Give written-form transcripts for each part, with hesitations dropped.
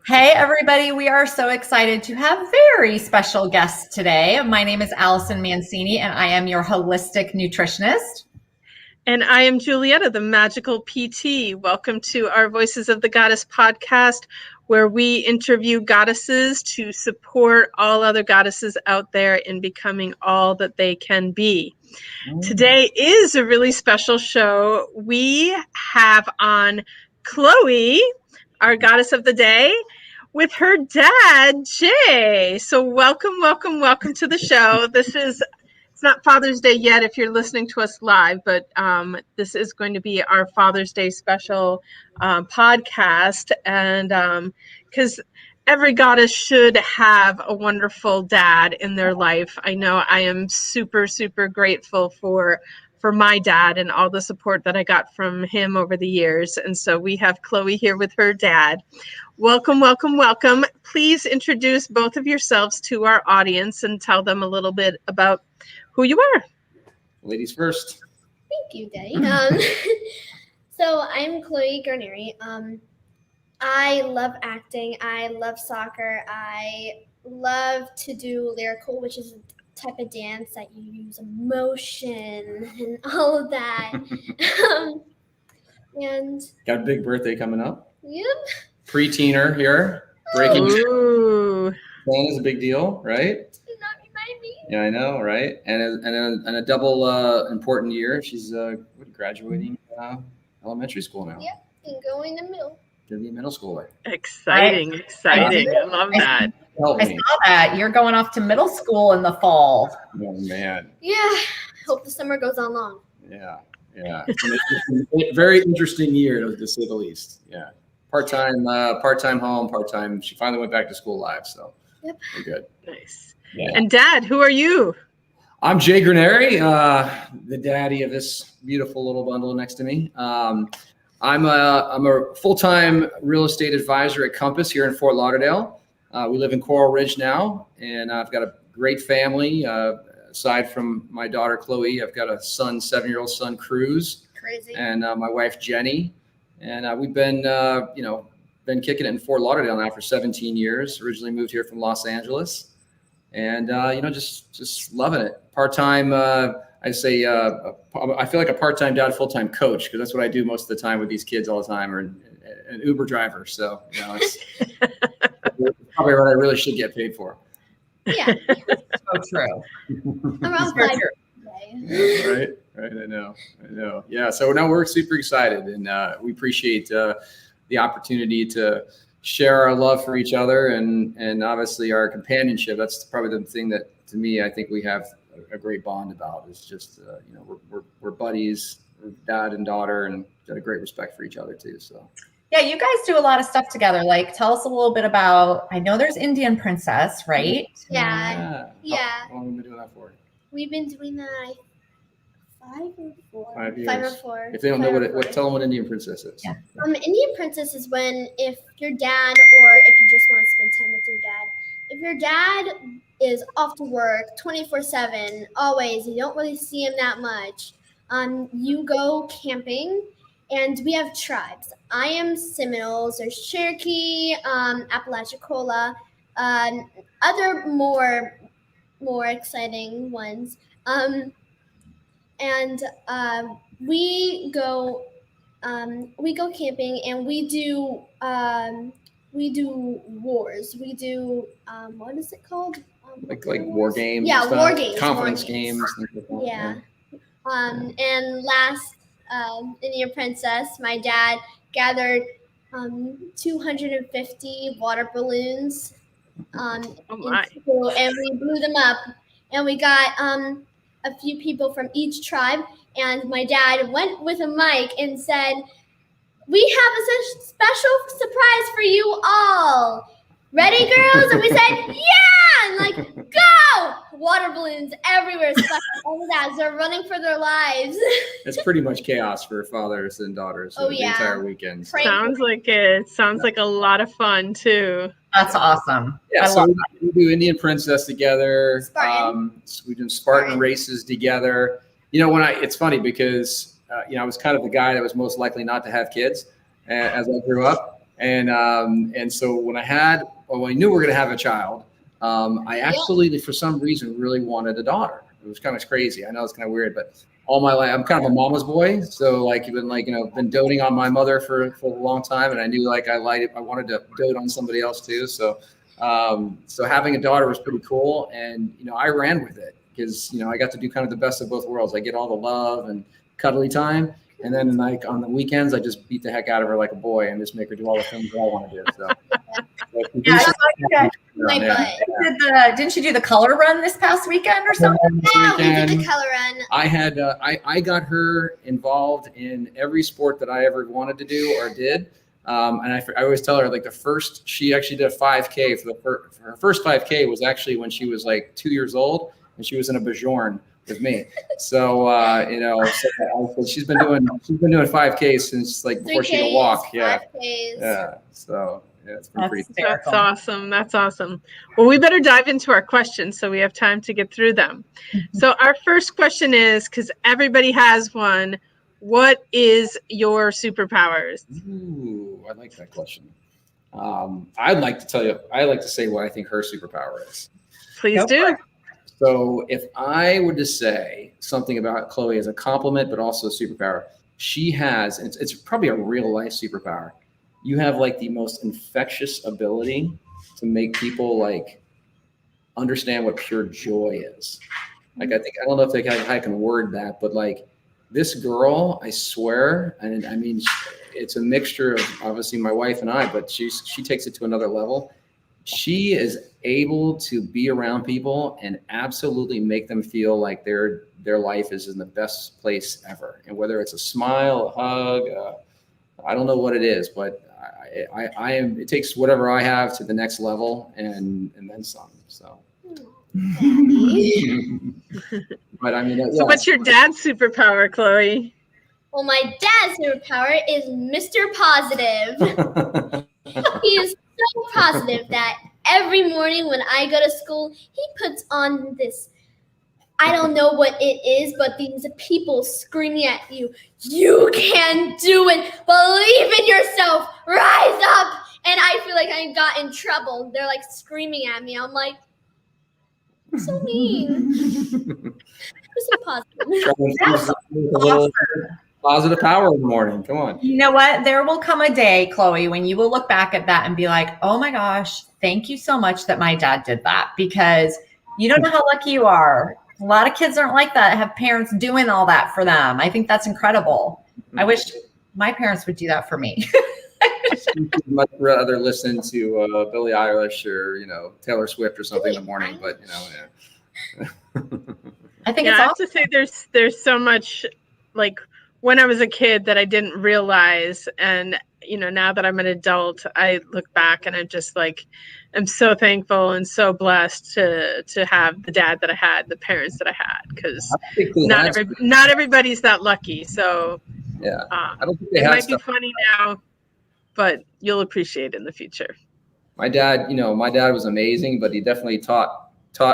Hey, everybody. We are so excited to have very special guests today. My name is Allison Mancini, and I am your holistic nutritionist. And I am Julietta, the magical PT. Welcome to our Voices of the Goddess podcast, where we interview goddesses to support all other goddesses out there in becoming all that they can be. Today is a really special show. We have on Chloe, our goddess of the day, with her dad, Jay. So welcome to the show. It's not Father's Day yet if you're listening to us live, but this is going to be our Father's Day special podcast. And because every goddess should have a wonderful dad in their life. I know I am super, super grateful for my dad and all the support that I got from him over the years. And so we have Chloe here with her dad. Welcome. Please introduce both of yourselves to our audience and tell them a little bit about who you are. Ladies first. Thank you, Daddy. So I'm Chloe Granieri. I love acting. I love soccer. I love to do lyrical, which is a type of dance that you use emotion and all of that. And got a big birthday coming up. Yep. Pre-teener here. Breaking Ooh. 10 is a big deal, right? Do not remind me. Yeah, I know, right? And a double important year. She's graduating elementary school now. Yep, and going to middle. Gonna be middle school. Exciting. I love that. I saw that. You're going off to middle school in the fall. Oh, man. Yeah, hope the summer goes on long. Yeah. It's a very interesting year, to say the least. Yeah. Part-time home, part-time. She finally went back to school live, so yep. We're good. Nice. Yeah. And Dad, who are you? I'm Jay Granieri, the daddy of this beautiful little bundle next to me. I'm a full-time real estate advisor at Compass here in Fort Lauderdale. We live in Coral Ridge now, and I've got a great family. Aside from my daughter Chloe, I've got a 7-year-old son, Cruz, Crazy, and my wife Jenny. And we've been kicking it in Fort Lauderdale now for 17 years. Originally moved here from Los Angeles, and just loving it. Part-time, I say, I feel like a part-time dad, full-time coach, because that's what I do most of the time with these kids all the time, or an Uber driver. So it's probably what I really should get paid for. Yeah, So true. around So 5 true. Right. I know. Yeah. So now we're super excited, and we appreciate the opportunity to share our love for each other and obviously our companionship. That's probably the thing that, to me, I think we have a great bond about. Is just we're buddies, we're dad and daughter, and got a great respect for each other too. So. Yeah, you guys do a lot of stuff together. Like, tell us a little bit about, I know there's Indian Princess, right? Yeah. How long have we been doing that for? We've been doing that 5 or 4. 5 years. 5 or 4. If they don't know tell them what Indian Princess is. Yeah. Indian Princess is when, if your dad, or if you just want to spend time with your dad, if your dad is off to work 24/7, always, you don't really see him that much, you go camping, and we have tribes. I am Seminoles, there's Cherokee, Apalachicola, other more exciting ones. And we go camping, and we do wars. We do what is it called? Like war games. Yeah, and stuff. war games. Confidence games. Things like that. Yeah. And last Indian Princess, my dad gathered 250 water balloons. And we blew them up, and we got a few people from each tribe, and my dad went with a mic and said, "We have a special surprise for you all. Ready, girls?" And we said, "Yeah!" And like, go! Water balloons everywhere. All the dads are running for their lives. It's pretty much chaos for fathers and daughters the entire weekend. So. Sounds like it. Sounds like a lot of fun too. That's awesome. Yeah, so we do Indian Princess together. Spartan. We do Spartan races together. It's funny because I was kind of the guy that was most likely not to have kids as I grew up. And so when I knew we were going to have a child, I actually, for some reason, really wanted a daughter. It was kind of crazy. I know it's kind of weird, but all my life, I'm kind of a mama's boy. So like, been doting on my mother for a long time. And I knew like I wanted to dote on somebody else too. So having a daughter was pretty cool. And, I ran with it because, I got to do kind of the best of both worlds. I get all the love and cuddly time. And then like on the weekends, I just beat the heck out of her like a boy and just make her do all the things that I want to do. So. Didn't you do the color run this past weekend or something? Yeah, we did the color run. I had I got her involved in every sport that I ever wanted to do or did. And I always tell her like she actually did a 5K for her first 5K was actually when she was like 2 years old and she was in a Bajorn with me. So so she's been doing 5Ks since like before she could walk. Yeah. 5Ks. Yeah. So yeah, it's been pretty. That's awesome. That's awesome. Well, we better dive into our questions so we have time to get through them. So our first question is, because everybody has one, what is your superpowers? Ooh, I like that question. I'd like to tell you, I like to say what I think her superpower is. Please do. So if I were to say something about Chloe as a compliment, but also a superpower, she has, it's probably a real life superpower. You have like the most infectious ability to make people like understand what pure joy is. Like, I don't know if I can word that, but like this girl, I swear, and I mean, it's a mixture of obviously my wife and I, but she takes it to another level. She is able to be around people and absolutely make them feel like their life is in the best place ever. And whether it's a smile, a hug, I don't know what it is, but I am. It takes whatever I have to the next level and then some. So. But I mean, so what's your dad's superpower, Chloe? Well, my dad's superpower is Mr. Positive. He is so positive that every morning when I go to school, he puts on this, I don't know what it is, but these people screaming at you, you can do it, believe in yourself, rise up. And I feel like I got in trouble. They're like screaming at me. I'm like, so mean. So positive. Positive power in the morning. Come on. You know what? There will come a day, Chloe, when you will look back at that and be like, oh my gosh, thank you so much that my dad did that, because you don't know how lucky you are. A lot of kids aren't like that, have parents doing all that for them. I think that's incredible. I wish my parents would do that for me. I'd much rather listen to Billie Eilish or, Taylor Swift or something in the morning, but, yeah. I think I have to say there's so much, like, when I was a kid that I didn't realize. And, now that I'm an adult, I look back and I'm just like, I'm so thankful and so blessed to have the dad that I had, the parents that I had, because not everybody's that lucky. So yeah, I don't think it might be funny now, but you'll appreciate it in the future. My dad was amazing, but he definitely taught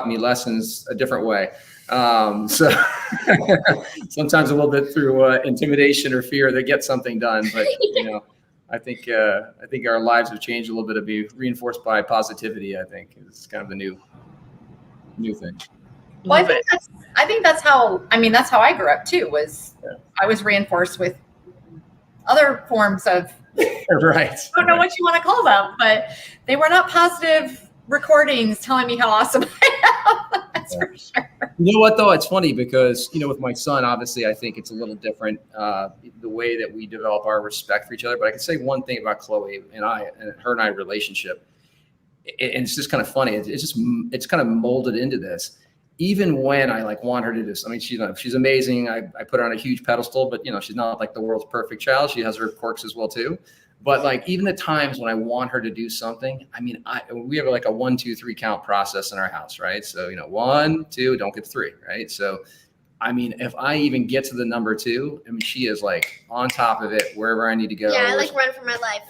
me lessons a different way. So sometimes a little bit through intimidation or fear to get something done, but I think our lives have changed a little bit to be reinforced by positivity. I think is kind of the new thing. Well, I think that's how I grew up too. I was reinforced with other forms of right. I don't know what you want to call them, but they were not positive recordings telling me how awesome I am. That's for sure. You know what though? It's funny because, with my son, obviously I think it's a little different, the way that we develop our respect for each other. But I can say one thing about Chloe and her and I relationship. And it's just kind of funny. It's kind of molded into this. Even when I want her to do this, I mean, she's amazing. I put her on a huge pedestal, but she's not like the world's perfect child. She has her quirks as well too. But even the times when I want her to do something, I mean, we have like a 1, 2, 3 count process in our house, right? So 1, 2, don't get to 3, right? So, I mean, if I even get to the number 2, I mean, she is like on top of it wherever I need to go. Yeah, I run for my life.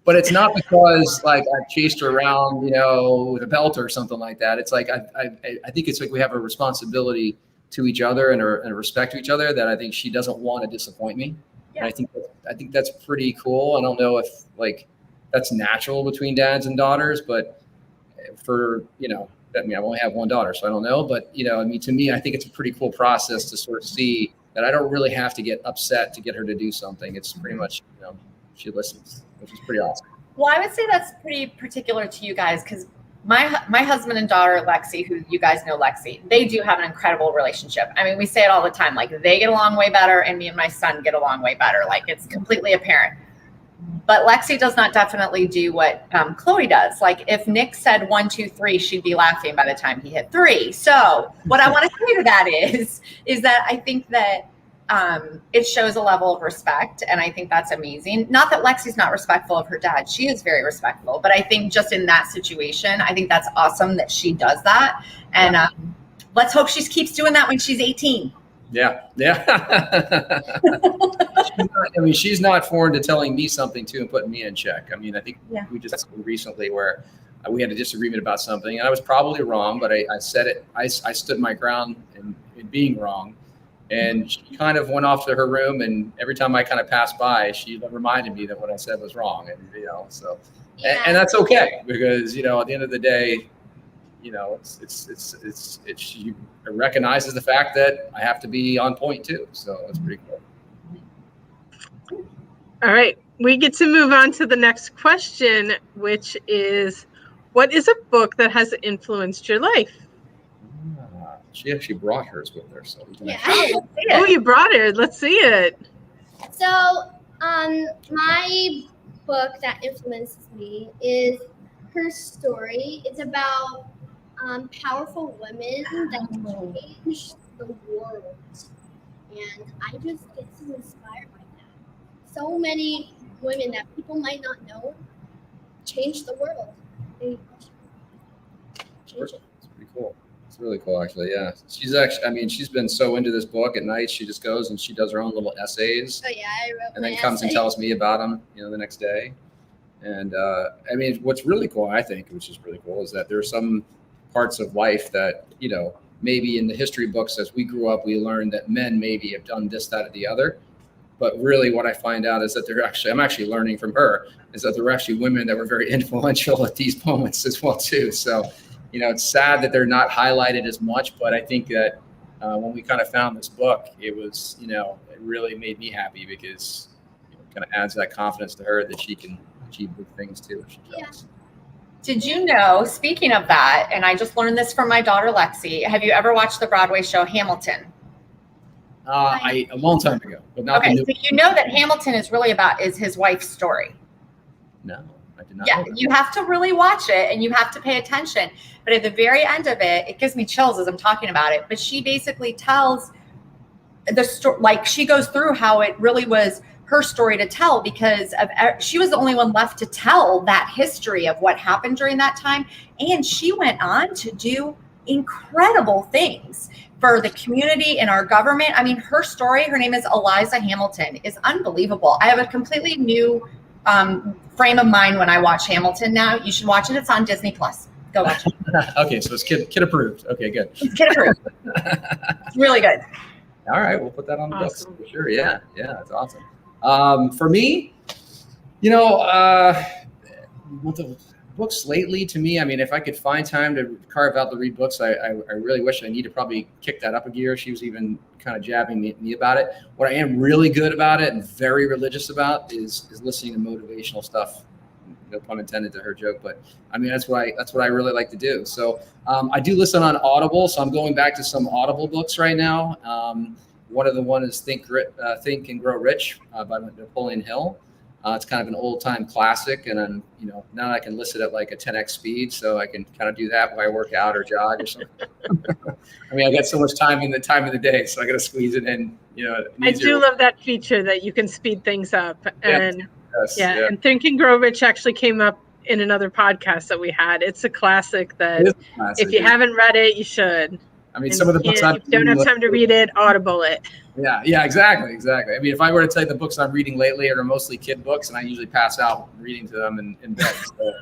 But it's not because I chased her around, with a belt or something like that. It's like I think it's like we have a responsibility to each other and a respect to each other that I think she doesn't want to disappoint me. Yeah. And I think that's pretty cool. I don't know if that's natural between dads and daughters, but for, I mean, I only have one daughter, so I don't know, but I mean, to me, I think it's a pretty cool process to sort of see that I don't really have to get upset to get her to do something. It's pretty much, she listens, which is pretty awesome. Well, I would say that's pretty particular to you guys, because my husband and daughter, Lexi, who you guys know Lexi, they do have an incredible relationship. I mean, we say it all the time, like they get along way better and me and my son get along way better. Like it's completely apparent. But Lexi does not definitely do what Chloe does. Like if Nick said 1, 2, 3, she'd be laughing by the time he hit 3. So what I want to say to that is that I think that it shows a level of respect. And I think that's amazing. Not that Lexi's not respectful of her dad. She is very respectful. But I think just in that situation, I think that's awesome that she does that. And let's hope she keeps doing that when she's 18. Yeah. She's not foreign to telling me something too and putting me in check. I mean, I think we just recently where we had a disagreement about something and I was probably wrong, but I said it. I stood my ground in being wrong. And she kind of went off to her room, and every time I kind of passed by, she reminded me that what I said was wrong. And and that's okay, because at the end of the day, she recognizes the fact that I have to be on point too. So it's pretty cool. All right, we get to move on to the next question, which is, what is a book that has influenced your life? She actually brought hers with her, so Oh, you brought it. Let's see it. So, my book that influences me is her story. It's about powerful women that change the world, and I just get so inspired by that. So many women that people might not know change the world. They change it. It's pretty cool. It's really cool, actually. Yeah, she's been so into this book. At night, she just goes and she does her own little essays. Oh yeah, I wrote. And then comes and tells me about them, the next day. And what's really cool, I think, which is really cool, is that there are some parts of life that maybe in the history books as we grew up, we learned that men maybe have done this, that, or the other. But really, what I find out is that I'm actually learning from her, is that there were actually women that were very influential at these moments as well too. So. It's sad that they're not highlighted as much, but I think that when we kind of found this book, it was, it really made me happy because it kind of adds that confidence to her that she can achieve big things too. If she does. Did you know, speaking of that, and I just learned this from my daughter, Lexi, have you ever watched the Broadway show Hamilton? A long time ago, but not okay. So you know that Hamilton is really is his wife's story. No. Yeah, you have to really watch it and you have to pay attention. But at the very end of it, it gives me chills as I'm talking about it. But she basically tells the story, like she goes through how it really was her story to tell because she was the only one left to tell that history of what happened during that time. And she went on to do incredible things for the community and our government. I mean, her story, her name is Eliza Hamilton, is unbelievable. I have a completely new frame of mind when I watch Hamilton now. You should watch it. It's on Disney Plus. Go watch it. Okay, so it's kid approved. Okay, good. It's kid approved. It's really good. All right, we'll put that on the books for sure. Yeah, that's awesome. For me, with the books lately, to me, I mean, if I could find time to carve out to read books, I really wish I need to probably kick that up a gear. She was even kind of jabbing me about it. What I am really good about it and very religious about is listening to motivational stuff. No pun intended to her joke, but I mean that's what I really like to do. So I do listen on Audible. So I'm going back to some Audible books right now. One of the one is Think and Grow Rich by Napoleon Hill. It's kind of an old time classic, and I'm now I can listen at like a 10x speed, so I can kind of do that while I work out or jog or something. I mean, I got so much time in the day, so I got to squeeze it in. I do love that feature that you can speed things up, and and Think and Grow Rich actually came up in another podcast that we had. It's a classic that if you haven't read it, you should. I mean, some of the books if you don't have time to read it, Audible it. Yeah, exactly. I mean, if I were to tell you the books I'm reading lately are mostly kid books, and I usually pass out reading to them in bed. So,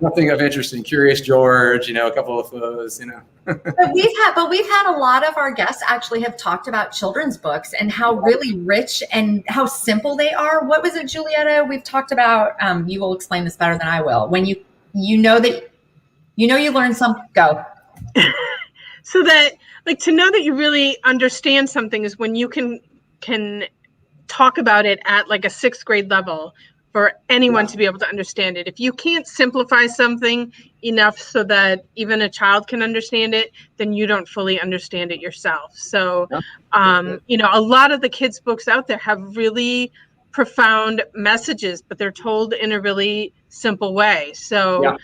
I'm something of interest in Curious George, a couple of those, But we've had a lot of our guests actually have talked about children's books and how really rich and how simple they are. What was it, Julietta? We've talked about, you will explain this better than I will. When you learn something, go. So that, like, to know that you really understand something is when you can talk about it at like a 6th grade level for anyone to be able to understand it. If you can't simplify something enough so that even a child can understand it, then you don't fully understand it yourself. So, a lot of the kids' books out there have really profound messages, but they're told in a really simple way. So,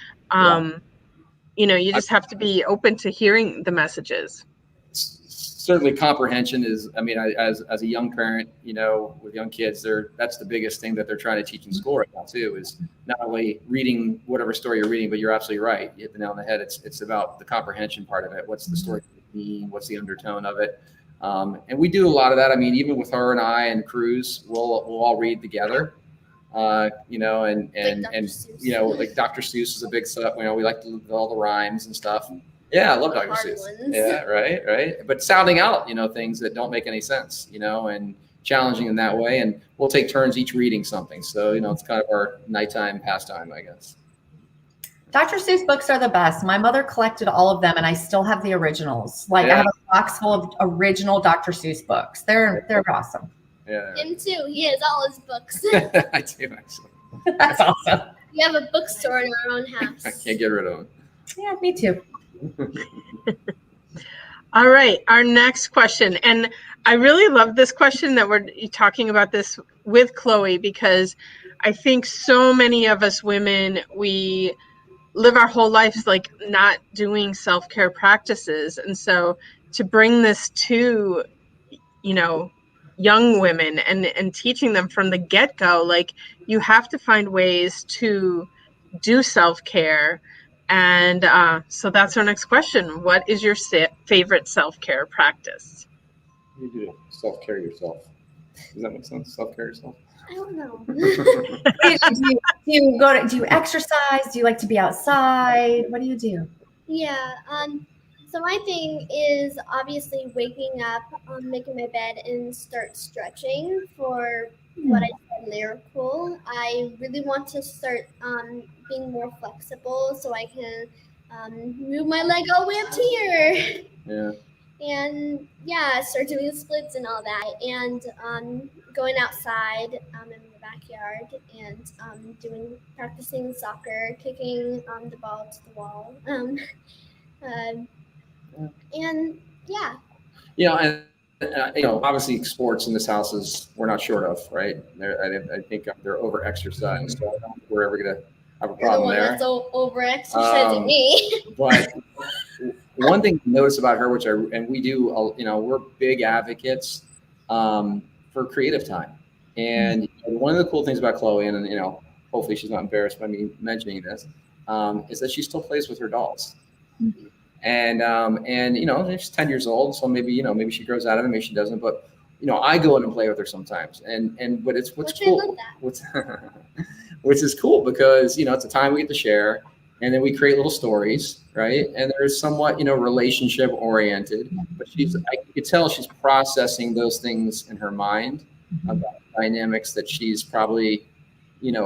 you just have to be open to hearing the messages. Certainly comprehension is, as a young parent, with young kids, that's the biggest thing that they're trying to teach in school right now too, is not only reading whatever story you're reading, but you're absolutely right. You hit the nail on the head. It's about the comprehension part of it. What's the story mean? What's the undertone of it? And we do a lot of that. Even with her and I and Cruz, we'll all read together. Like Dr. Seuss is a big stuff. We like all the rhymes and stuff. Yeah, I love Dr. Seuss. Yeah, right. But sounding out, things that don't make any sense, and challenging in that way. And we'll take turns each reading something. So, it's kind of our nighttime pastime, I guess. Dr. Seuss books are the best. My mother collected all of them, and I still have the originals. I have a box full of original Dr. Seuss books. They're awesome. Yeah. Him too. He has all his books. I do, actually. That's awesome. We have a bookstore in our own house. I can't get rid of them. Yeah, me too. All right, our next question. And I really love this question that we're talking about this with Chloe, because I think so many of us women, we live our whole lives like not doing self-care practices. And so to bring this to, young women and teaching them from the get-go, like, you have to find ways to do self-care. And so that's our next question. What is your favorite self-care practice? You do self-care yourself. Does that make sense? Self-care yourself? I don't know. Do you exercise? Do you like to be outside? What do you do? Yeah. So my thing is obviously waking up, making my bed, and start stretching for what I said, lyrical. I really want to start being more flexible so I can move my leg all the way up to here. Yeah. And start doing splits and all that. And going outside in the backyard and practicing soccer, kicking the ball to the wall. Obviously sports in this house we're not short of, right? I think they're over exercised, so I don't think we're ever going to have a problem there. That's over exercising me. But one thing to notice about her, and we do, we're big advocates for creative time. And one of the cool things about Chloe, and hopefully she's not embarrassed by me mentioning this, is that she still plays with her dolls. Mm-hmm. And she's 10 years old, so maybe she grows out of it, maybe she doesn't. But I go in and play with her sometimes, but it's what's cool. Which is cool because it's a time we get to share, and then we create little stories, right? And they're somewhat relationship oriented, but I could tell she's processing those things in her mind about dynamics that she's probably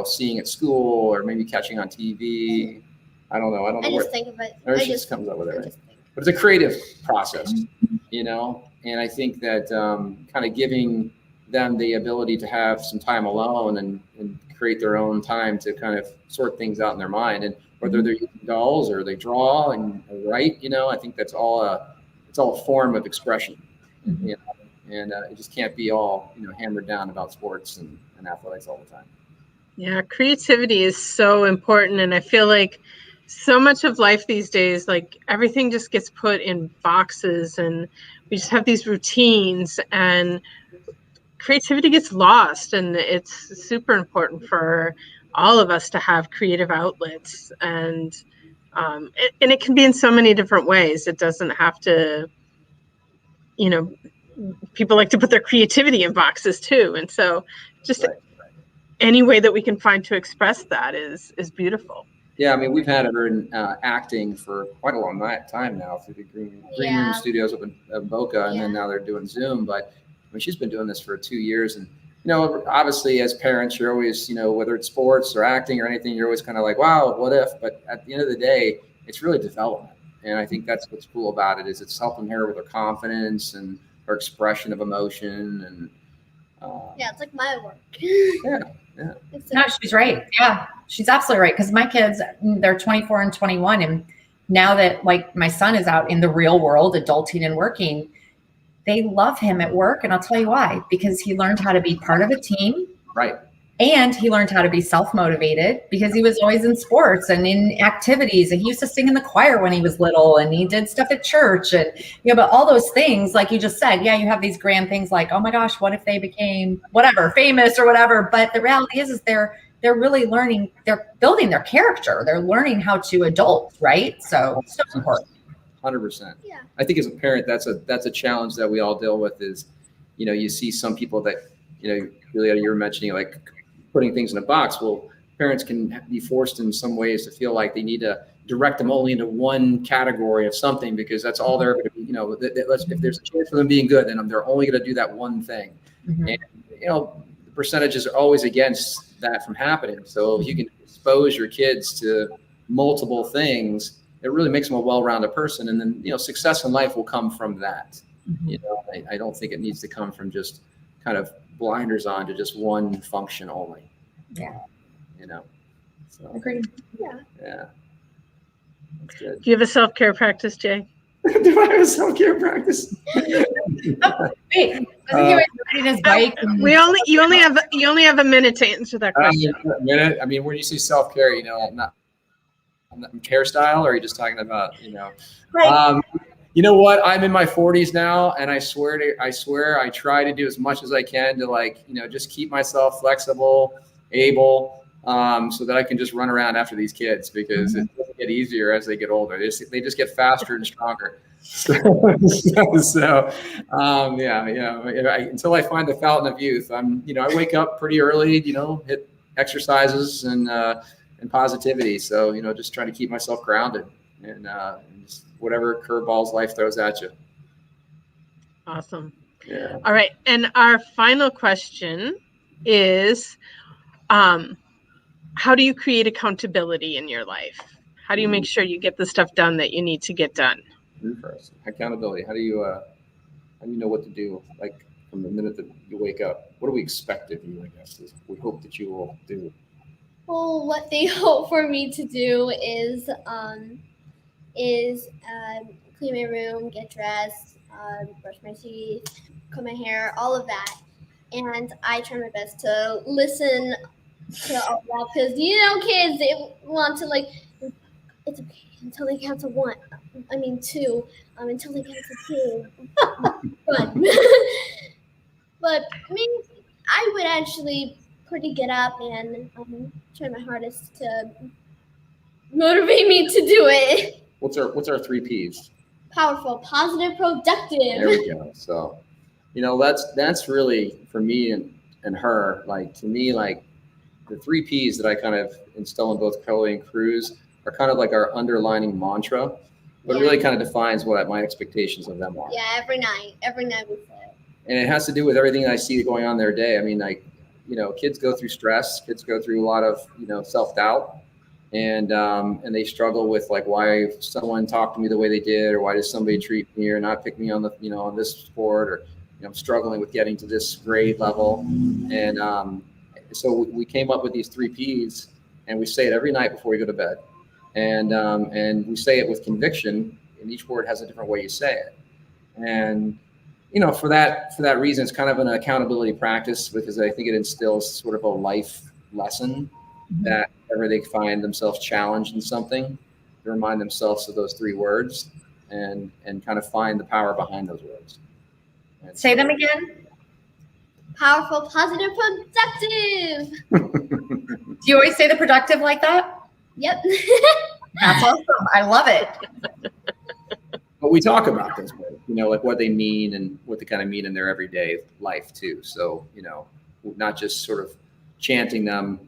seeing at school or maybe catching on TV. I don't know. I just think of it. Or she just comes up with it, right? But it's a creative process, and I think that kind of giving them the ability to have some time alone and create their own time to kind of sort things out in their mind, and whether they're using dolls or they draw and write, I think that's all a form of expression, and it just can't be all hammered down about sports and athletics all the time. Yeah, creativity is so important, and I feel like so much of life these days, like everything just gets put in boxes, and we just have these routines, and creativity gets lost. And it's super important for all of us to have creative outlets, and it can be in so many different ways. It doesn't have to, people like to put their creativity in boxes too, and so just any way that we can find to express that is beautiful. Yeah, I mean, we've had her in acting for quite a long time now through the Green Room Studios up in Boca, and then now they're doing Zoom. But I mean, she's been doing this for 2 years, and obviously as parents, you're always, whether it's sports or acting or anything, you're always kind of like, wow, what if? But at the end of the day, it's really development, and I think that's what's cool about it is it's helping her with her confidence and her expression of emotion, and it's like my work. Yeah. No, she's right. Yeah, she's absolutely right. Because my kids, they're 24 and 21. And now that like my son is out in the real world, adulting and working, they love him at work. And I'll tell you why, because he learned how to be part of a team. Right. And he learned how to be self-motivated because he was always in sports and in activities. And he used to sing in the choir when he was little, and he did stuff at church. And, but all those things, like you just said, you have these grand things like, oh my gosh, what if they became whatever, famous or whatever. But the reality is they're really learning, they're building their character. They're learning how to adult, right? So important. 100%. Yeah. I think as a parent, that's a challenge that we all deal with is, you see some people that, Julietta, you were mentioning like putting things in a box. Well, parents can be forced in some ways to feel like they need to direct them only into one category of something because that's all they're going to be, if there's a chance for them being good, then they're only going to do that one thing. Mm-hmm. And, the percentages are always against that from happening. So if you can expose your kids to multiple things, it really makes them a well-rounded person. And then, success in life will come from that. Mm-hmm. I don't think it needs to come from just kind of blinders on to just one function only. Yeah. So agreed. Yeah. That's good. Do you have a self-care practice, Jay? Do I have a self-care practice? Wait, wasn't he riding his bike? You only have a minute to answer that question. A minute. I mean, when you say self-care, I'm not hairstyle, or are you just talking about, Right. You know what? I'm in my 40s now, and I swear I try to do as much as I can to just keep myself flexible, able, so that I can just run around after these kids because it doesn't get easier as they get older. They just get faster and stronger. So until I find the fountain of youth, I wake up pretty early, hit exercises and positivity. So, just trying to keep myself grounded and just whatever curveballs life throws at you. Awesome. Yeah. All right. And our final question is, how do you create accountability in your life? How do you make sure you get the stuff done that you need to get done? First, accountability. How do you know what to do? Like from the minute that you wake up, what do we expect of you? I guess is we hope that you will do. Well, what they hope for me to do is clean my room, get dressed, brush my teeth, comb my hair, all of that. And I try my best to listen to all that because kids, they want to it's okay until they count to one. I mean 2. Until they count to 2. Fun. But I would actually pretty get up and try my hardest to motivate me to do it. What's our 3 Ps? Powerful, positive, productive. There we go. So, that's really for me and her. Like to me, like the 3 Ps that I kind of instill in both Chloe and Cruz are kind of like our underlining mantra, but it really kind of defines what my expectations of them are. Yeah, every night we say it. And it has to do with everything that I see going on in their day. I mean, kids go through stress, kids go through a lot of, self-doubt, and they struggle with why someone talked to me the way they did, or why does somebody treat me or not pick me on the, on this sport, or, I'm struggling with getting to this grade level. And so we came up with these 3 Ps, and we say it every night before we go to bed. And we say it with conviction, and each word has a different way you say it. And, for that reason, it's kind of an accountability practice because I think it instills sort of a life lesson that whenever they find themselves challenged in something, they remind themselves of those 3 words and kind of find the power behind those words. And say them again. Powerful, positive, productive. Do you always say the productive like that? Yep. That's awesome. I love it. But we talk about this, what they mean and what they kind of mean in their everyday life too. So, not just sort of chanting them,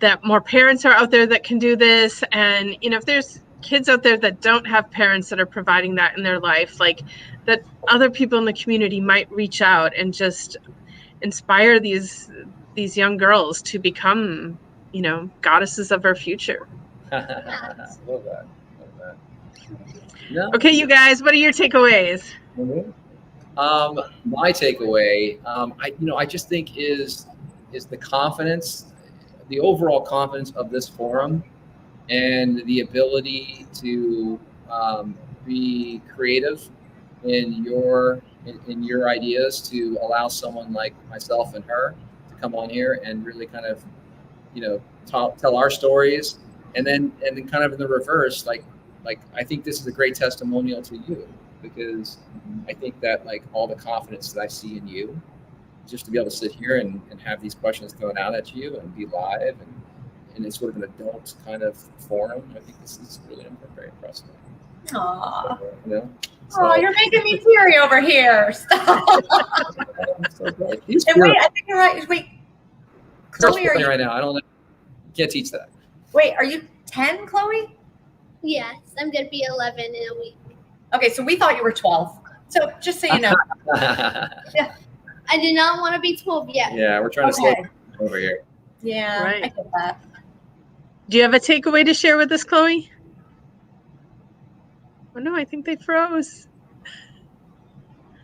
that more parents are out there that can do this. And, if there's kids out there that don't have parents that are providing that in their life, like that other people in the community might reach out and just inspire these young girls to become, goddesses of our future. Love that. No. Okay, you guys, what are your takeaways? My takeaway, I just think is the confidence, the overall confidence of this forum, and the ability to be creative in your ideas, to allow someone like myself and her to come on here and really kind of, tell our stories, and then kind of in the reverse, like I think this is a great testimonial to you, because I think that like all the confidence that I see in you, just to be able to sit here and have these questions thrown out at you and be live and it's sort of an adult kind of forum, I think this is really very impressive. Aww. So, you're making me teary over here. Stop. So great. And wait, I think you're right. Wait, Chloe, are you right now? I don't know. Can't teach that. Wait, are you 10, Chloe? Yes, I'm gonna be 11 in a week. Okay, so we thought you were 12. So just so you know. I do not want to be 12 yet. Yeah, we're trying to slow over here. Yeah, right. I get that. Do you have a takeaway to share with us, Chloe? Oh no, I think they froze.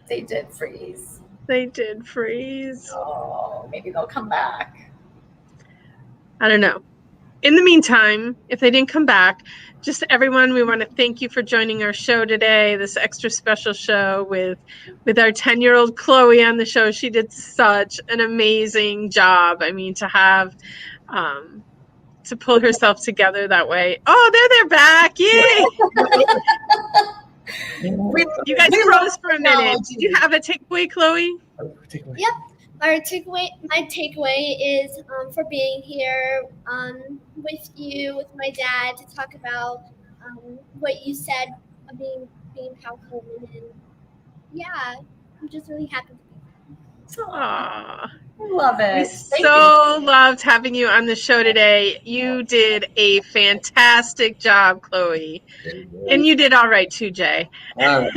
They did freeze. They did freeze. Oh, maybe they'll come back. I don't know. In the meantime, if they didn't come back, just everyone, we want to thank you for joining our show today, this extra special show with our 10-year-old Chloe on the show. She did such an amazing job. I mean, to have, to pull herself together that way. Oh, they're back. Yay. You guys froze for a minute. Did you have a takeaway, Chloe? Yep. My takeaway is for being here with you, with my dad, to talk about what you said, being powerful women. Yeah, I'm just really happy to be here. Aww. I love it. We so loved having you on the show today. You did a fantastic job, Chloe. And you did all right too, Jay. But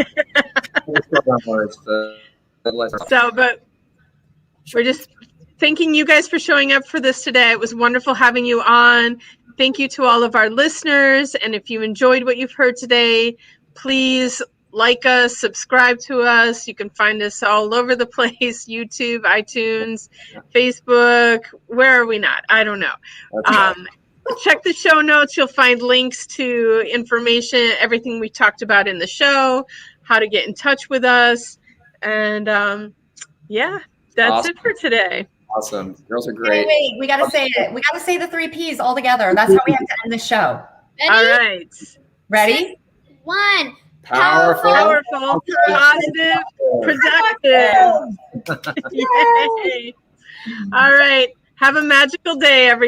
we're just thanking you guys for showing up for this today. It was wonderful having you on. Thank you to all of our listeners. And if you enjoyed what you've heard today, please like us, subscribe to us. You can find us all over the place, YouTube, iTunes, Facebook. Where are we not? I don't know. Check the show notes. You'll find links to information, everything we talked about in the show, how to get in touch with us. And that's awesome. it for today. Awesome. Girls are great. Wait, we got to say it. We got to say the 3 Ps all together. That's how we have to end the show. Ready? All right. Ready? 1. Powerful, positive, productive. Yay. All right. Have a magical day, everyone.